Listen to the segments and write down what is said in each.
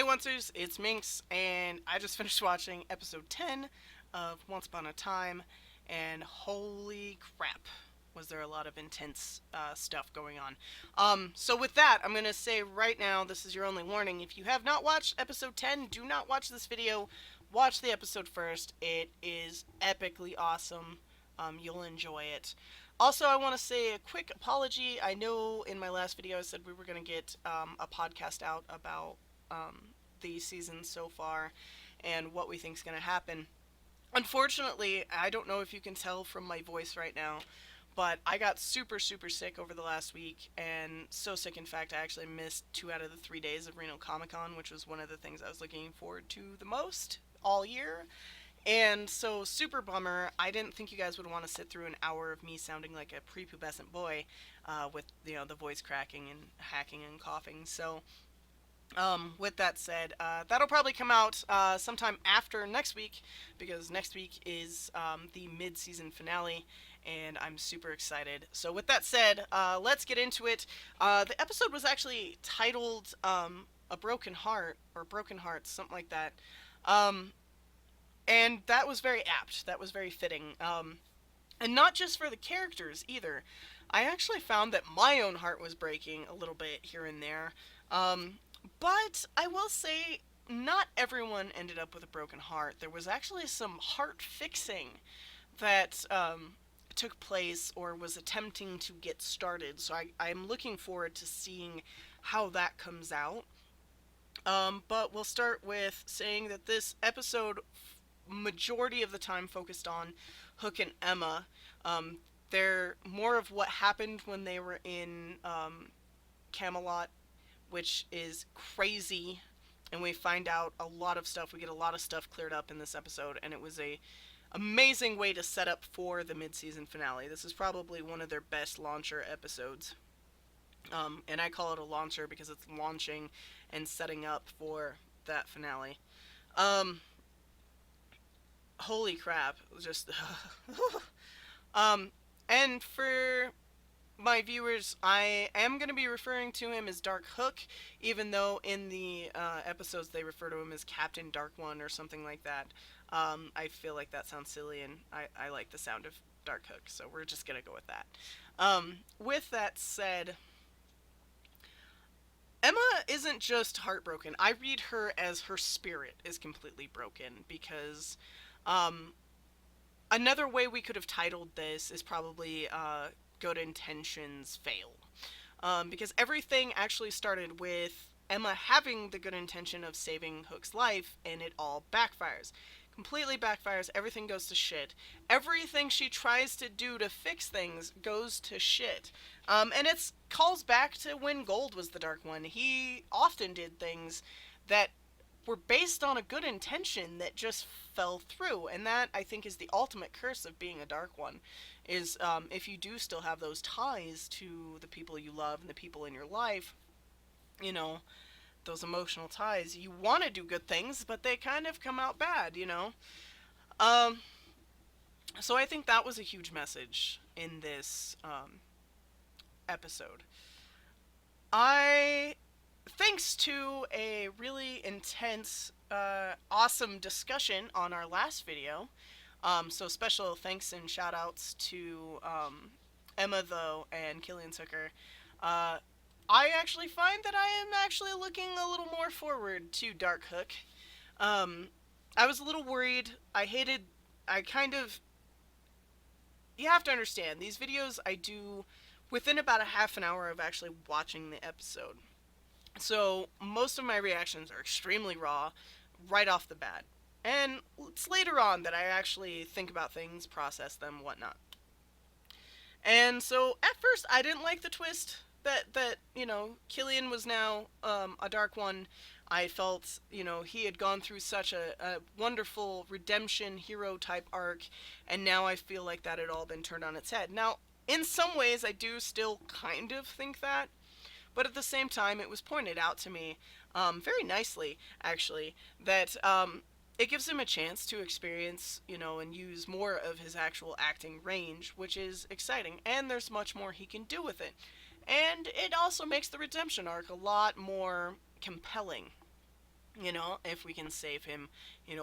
Hey Oncers, it's Minx, and I just finished watching episode 10 of Once Upon a Time, and holy crap, was there a lot of intense stuff going on. So with that, I'm going to say right now, this is your only warning. If you have not watched episode 10, do not watch this video. Watch the episode first. It is epically awesome. You'll enjoy it. Also, I want to say a quick apology. I know in my last video I said we were going to get a podcast out about the season so far and what we think is going to happen. Unfortunately, I don't know if you can tell from my voice right now, but I got super, super sick over the last week, and so sick, in fact, I actually missed 2 out of the 3 days of Reno Comic Con, which was one of the things I was looking forward to the most all year. And so, super bummer. I didn't think you guys would want to sit through an hour of me sounding like a prepubescent boy with, the voice cracking and hacking and coughing. So, with that said, that'll probably come out sometime after next week, because next week is the mid-season finale, and I'm super excited. So with that said, let's get into it. The episode was actually titled A Broken Heart, or Broken Hearts, something like that. And that was very apt. That was very fitting. And not just for the characters, either. I actually found that my own heart was breaking a little bit here and there. But I will say, not everyone ended up with a broken heart. There was actually some heart fixing that took place or was attempting to get started. So I'm looking forward to seeing how that comes out. But we'll start with saying that this episode, majority of the time, focused on Hook and Emma. They're more of what happened when they were in Camelot, which is crazy, and we find out a lot of stuff. We get a lot of stuff cleared up in this episode, and it was a amazing way to set up for the mid-season finale. This is probably one of their best launcher episodes. And I call it a launcher because it's launching and setting up for that finale. Holy crap. Just... and for my viewers, I am going to be referring to him as Dark Hook, even though in the episodes they refer to him as Captain Dark One or something like that. I feel like that sounds silly, and I like the sound of Dark Hook, so we're just going to go with that. With that said, Emma isn't just heartbroken. I read her as her spirit is completely broken, because another way we could have titled this is probably good intentions fail. Because everything actually started with Emma having the good intention of saving Hook's life, and it all backfires. Completely backfires, everything goes to shit. Everything she tries to do to fix things goes to shit. And it calls back to when Gold was the Dark One. He often did things that were based on a good intention that just fell through, and that, I think, is the ultimate curse of being a Dark One, is if you do still have those ties to the people you love and the people in your life, those emotional ties, you want to do good things, but they kind of come out bad, So I think that was a huge message in this episode. Thanks to a really intense, awesome discussion on our last video, so special thanks and shout outs to Emma, though, and Killian Zucker. I actually find that I am actually looking a little more forward to Dark Hook. I was a little worried. You have to understand, these videos I do within about a half an hour of actually watching the episode. So most of my reactions are extremely raw, right off the bat. And it's later on that I actually think about things, process them, whatnot. And so at first I didn't like the twist that Killian was now a Dark One. I felt, he had gone through such a wonderful redemption hero type arc, and now I feel like that had all been turned on its head. Now, in some ways I do still kind of think that, but at the same time, it was pointed out to me, very nicely, actually, that it gives him a chance to experience, and use more of his actual acting range, which is exciting, and there's much more he can do with it. And it also makes the redemption arc a lot more compelling. if we can save him,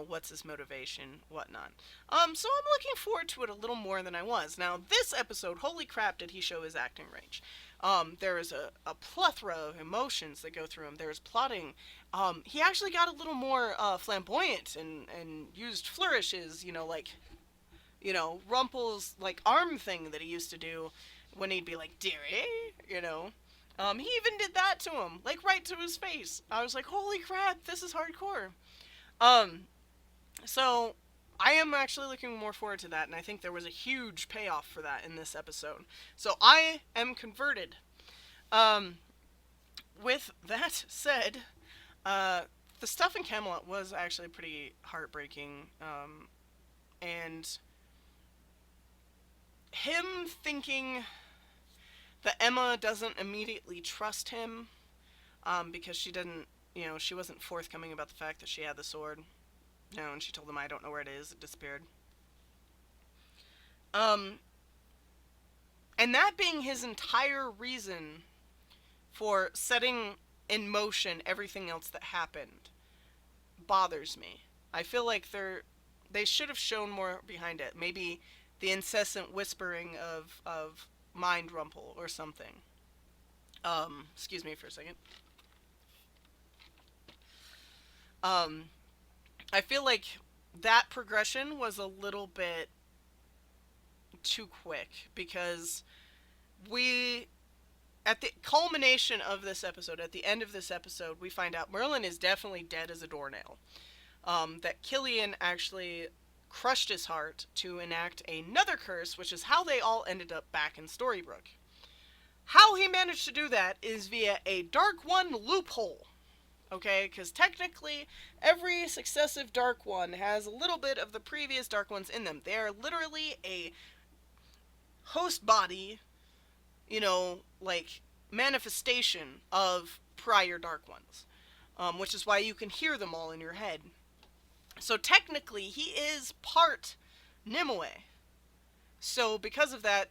what's his motivation, whatnot. So I'm looking forward to it a little more than I was. Now, this episode, holy crap, did he show his acting range. There is a plethora of emotions that go through him. There's plotting. He actually got a little more flamboyant and used flourishes, like, Rumple's, like, arm thing that he used to do when he'd be like, dearie. He even did that to him, like right to his face. I was like, holy crap, this is hardcore. Um, so I am actually looking more forward to that, and I think there was a huge payoff for that in this episode. So I am converted. Um, with that said, uh, the stuff in Camelot was actually pretty heartbreaking. And him thinking that Emma doesn't immediately trust him, because she didn't, she wasn't forthcoming about the fact that she had the sword. And she told him, I don't know where it is, it disappeared. Um, and that being his entire reason for setting in motion everything else that happened bothers me. I feel like they should have shown more behind it. Maybe the incessant whispering of mind rumple or something. Excuse me for a second. Um, I feel like that progression was a little bit too quick because we at the culmination of this episode, at the end of this episode, we find out Merlin is definitely dead as a doornail. That Killian actually crushed his heart to enact another curse, which is how they all ended up back in Storybrooke. How he managed to do that is via a Dark One loophole. Okay, because technically every successive Dark One has a little bit of the previous Dark Ones in them. They are literally a host body, like manifestation of prior Dark Ones, which is why you can hear them all in your head. So technically, he is part Nimue. So because of that,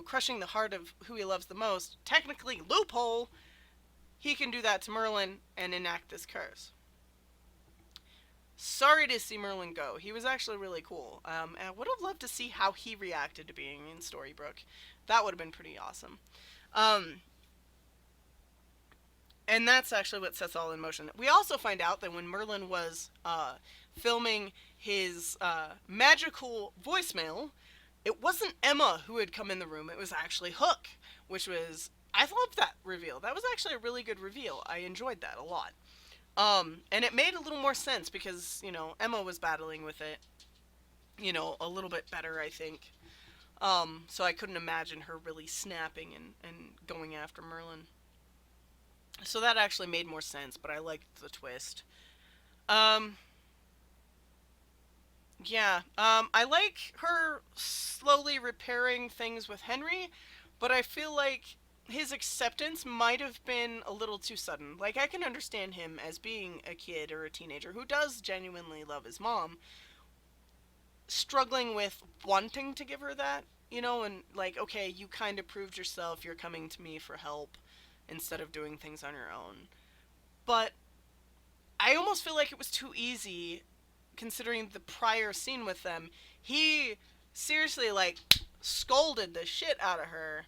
crushing the heart of who he loves the most, technically, loophole, he can do that to Merlin and enact this curse. Sorry to see Merlin go. He was actually really cool. And I would have loved to see how he reacted to being in Storybrooke. That would have been pretty awesome. And that's actually what sets all in motion. We also find out that when Merlin was filming his magical voicemail, it wasn't Emma who had come in the room. It was actually Hook, which was... I loved that reveal. That was actually a really good reveal. I enjoyed that a lot. And it made a little more sense because, Emma was battling with it, a little bit better, I think. So I couldn't imagine her really snapping and going after Merlin. So that actually made more sense, but I liked the twist. Um, yeah, I like her slowly repairing things with Henry, but I feel like his acceptance might have been a little too sudden. Like, I can understand him as being a kid or a teenager who does genuinely love his mom, struggling with wanting to give her that, and like, okay, you kind of proved yourself, you're coming to me for help instead of doing things on your own. But I almost feel like it was too easy considering the prior scene with them. He seriously, like, scolded the shit out of her,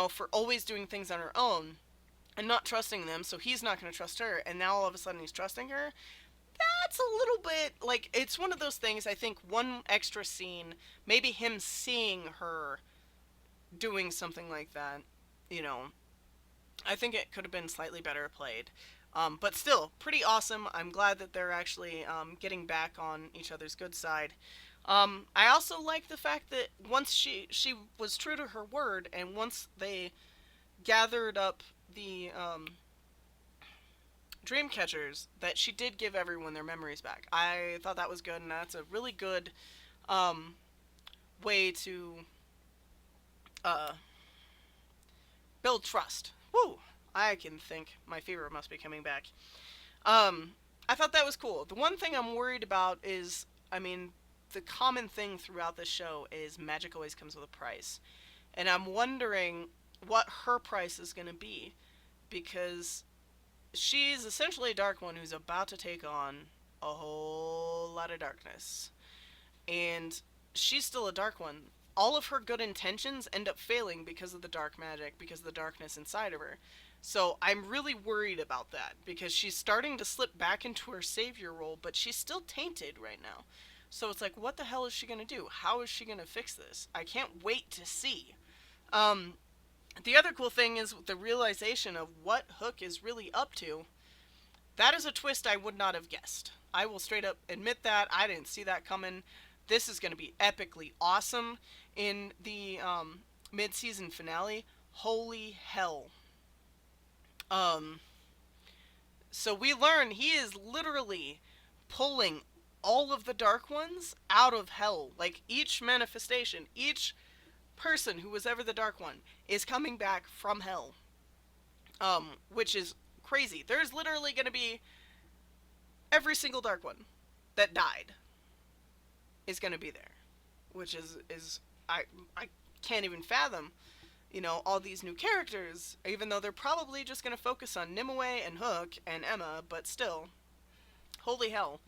for always doing things on her own and not trusting them, so he's not going to trust her, and now all of a sudden he's trusting her. That's a little bit, like, it's one of those things, I think one extra scene, maybe him seeing her doing something like that, I think it could have been slightly better played. But still, pretty awesome. I'm glad that they're actually getting back on each other's good side. I also like the fact that once she was true to her word, and once they gathered up the dreamcatchers, that she did give everyone their memories back. I thought that was good, and that's a really good um, way to uh, build trust. Woo! I can think. My fever must be coming back. Um, I thought that was cool. The one thing I'm worried about is, the common thing throughout this show is magic always comes with a price. And I'm wondering what her price is going to be. Because she's essentially a dark one who's about to take on a whole lot of darkness. And she's still a dark one. All of her good intentions end up failing because of the dark magic, because of the darkness inside of her. So I'm really worried about that because she's starting to slip back into her savior role, but she's still tainted right now. So it's like, what the hell is she gonna do? How is she gonna fix this? I can't wait to see. Um, the other cool thing is the realization of what Hook is really up to. That is a twist I would not have guessed. I will straight up admit that. I didn't see that coming. This is going to be epically awesome in the mid season finale. Holy hell. Um, so we learn he is literally pulling all of the Dark Ones out of hell. Like each manifestation, each person who was ever the Dark One is coming back from hell. Which is crazy. There's literally going to be every single Dark One that died is going to be there, which is I can't even fathom, all these new characters, even though they're probably just going to focus on Nimue and Hook and Emma, but still, holy hell.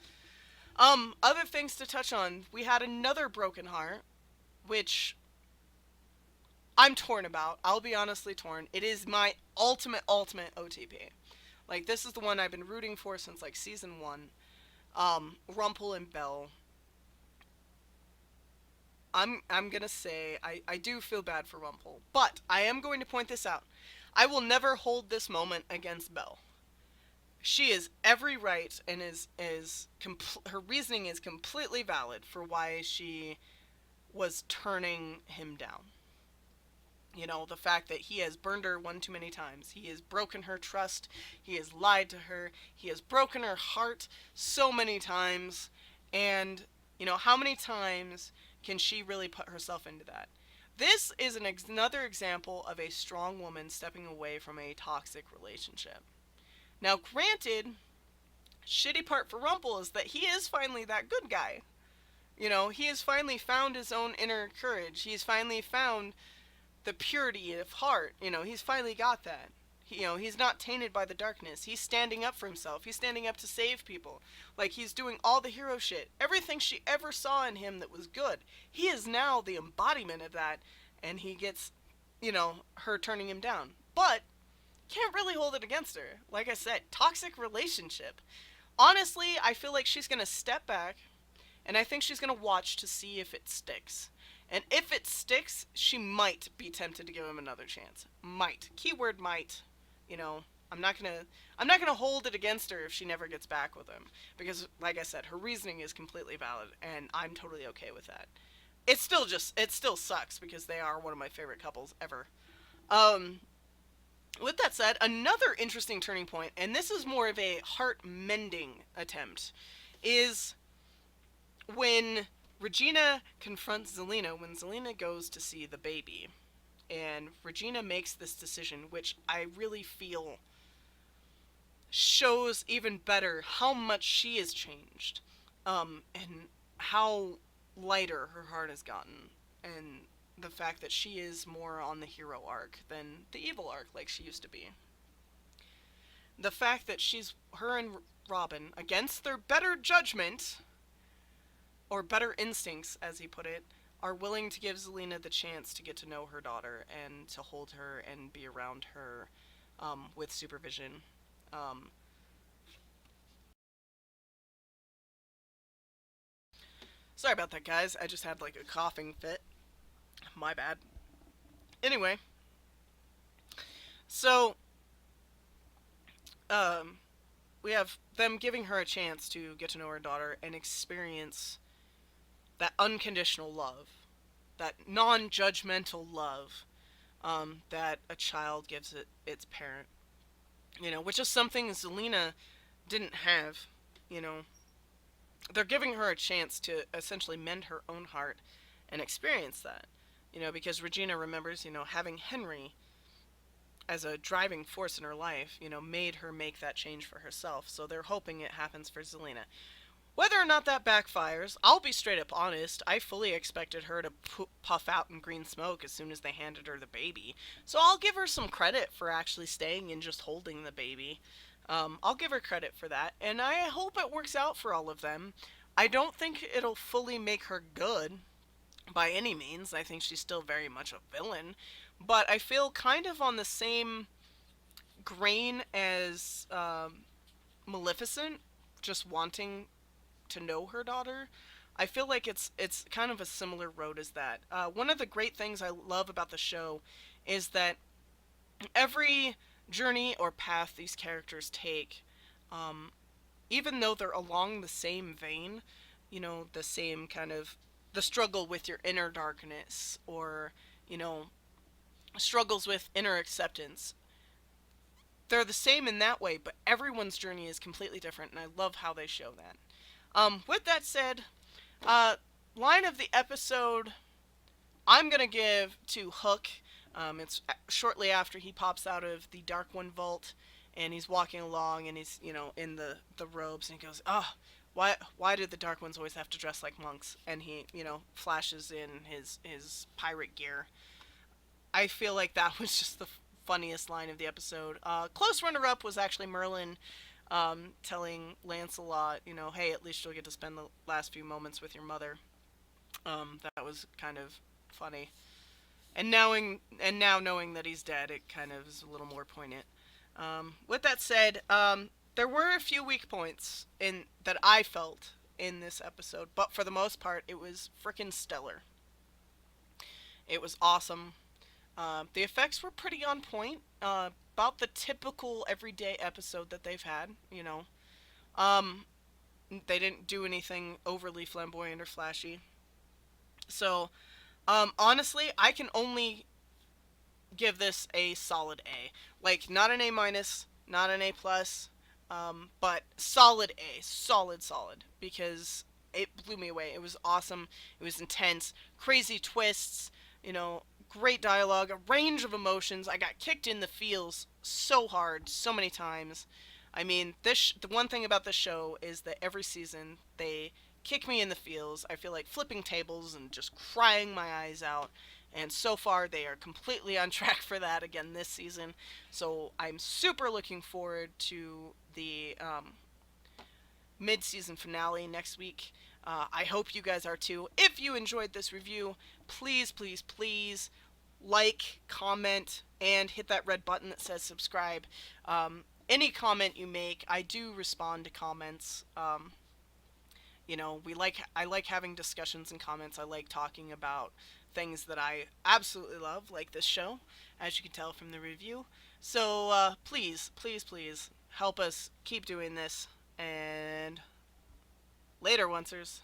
Other things to touch on. We had another Broken Heart, which I'm torn about. I'll be honestly torn. It is my ultimate OTP. Like, this is the one I've been rooting for since, like, season 1. Rumple and Belle. I'm gonna say I do feel bad for Rumple, but I am going to point this out. I will never hold this moment against Belle. She is every right and her reasoning is completely valid for why she was turning him down. The fact that he has burned her one too many times. He has broken her trust. He has lied to her. He has broken her heart so many times. And, how many times can she really put herself into that? This is another example of a strong woman stepping away from a toxic relationship. Now, granted, shitty part for Rumple is that he is finally that good guy. He has finally found his own inner courage. He's finally found the purity of heart. He's finally got that. He's not tainted by the darkness. He's standing up for himself. He's standing up to save people. Like, he's doing all the hero shit. Everything she ever saw in him that was good. He is now the embodiment of that, and he gets, her turning him down. But, can't really hold it against her. Like I said, toxic relationship. Honestly, I feel like she's gonna step back, and I think she's gonna watch to see if it sticks. And if it sticks, she might be tempted to give him another chance. Might. Keyword might. I'm not gonna hold it against her if she never gets back with him. Because, like I said, her reasoning is completely valid, and I'm totally okay with that. It still sucks because they are one of my favorite couples ever. With that said, another interesting turning point, and this is more of a heart-mending attempt, is when Regina confronts Zelina when Zelina goes to see the baby. And Regina makes this decision, which I really feel shows even better how much she has changed. And how lighter her heart has gotten. And the fact that she is more on the hero arc than the evil arc like she used to be. The fact that her and Robin, against their better judgment, or better instincts, as he put it, are willing to give Zelina the chance to get to know her daughter and to hold her and be around her with supervision. Sorry about that, guys. I just had like a coughing fit. My bad. Anyway, so we have them giving her a chance to get to know her daughter and experience that unconditional love, that non-judgmental love that a child gives its parent. Which is something Zelina didn't have. They're giving her a chance to essentially mend her own heart and experience that. Because Regina remembers, having Henry as a driving force in her life, made her make that change for herself. So they're hoping it happens for Zelina. Whether or not that backfires, I'll be straight up honest. I fully expected her to puff out in green smoke as soon as they handed her the baby. So I'll give her some credit for actually staying and just holding the baby. I'll give her credit for that, and I hope it works out for all of them. I don't think it'll fully make her good by any means. I think she's still very much a villain, but I feel kind of on the same grain as Maleficent, just wanting to know her daughter. I feel like it's kind of a similar road as that. One of the great things I love about the show is that every journey or path these characters take, um, even though they're along the same vein, the same kind of the struggle with your inner darkness, or you know struggles with inner acceptance, they're the same in that way, but everyone's journey is completely different, and I love how they show that. With that said, uh, line of the episode I'm gonna give to Hook. It's shortly after he pops out of the Dark One vault, and he's walking along, and he's in the robes, and he goes, "Ah, why did the Dark Ones always have to dress like monks?" And he flashes in his pirate gear. I feel like that was just the funniest line of the episode. Close runner up was actually Merlin telling Lancelot, hey, at least you'll get to spend the last few moments with your mother. That was kind of funny. And now knowing that he's dead, it kind of is a little more poignant. With that said, there were a few weak points in that I felt in this episode, but for the most part, it was freaking stellar. It was awesome. The effects were pretty on point, about the typical everyday episode that they've had. Um, they didn't do anything overly flamboyant or flashy. So, honestly, I can only give this a solid A. Like, not an A minus, not an A plus, but solid A, solid, solid, because it blew me away. It was awesome. It was intense, crazy twists. Great dialogue, a range of emotions. I got kicked in the feels so hard, so many times. I mean, the one thing about this show is that every season they kick me in the feels. I feel like flipping tables and just crying my eyes out. And so far, they are completely on track for that again this season. So I'm super looking forward to the mid season finale next week. I hope you guys are too. If you enjoyed this review, please, please, please like, comment, and hit that red button that says subscribe. Any comment you make, I do respond to comments. I like having discussions and comments. I like talking about things that I absolutely love, like this show, as you can tell from the review. So please, please, please help us keep doing this. And later, oncers.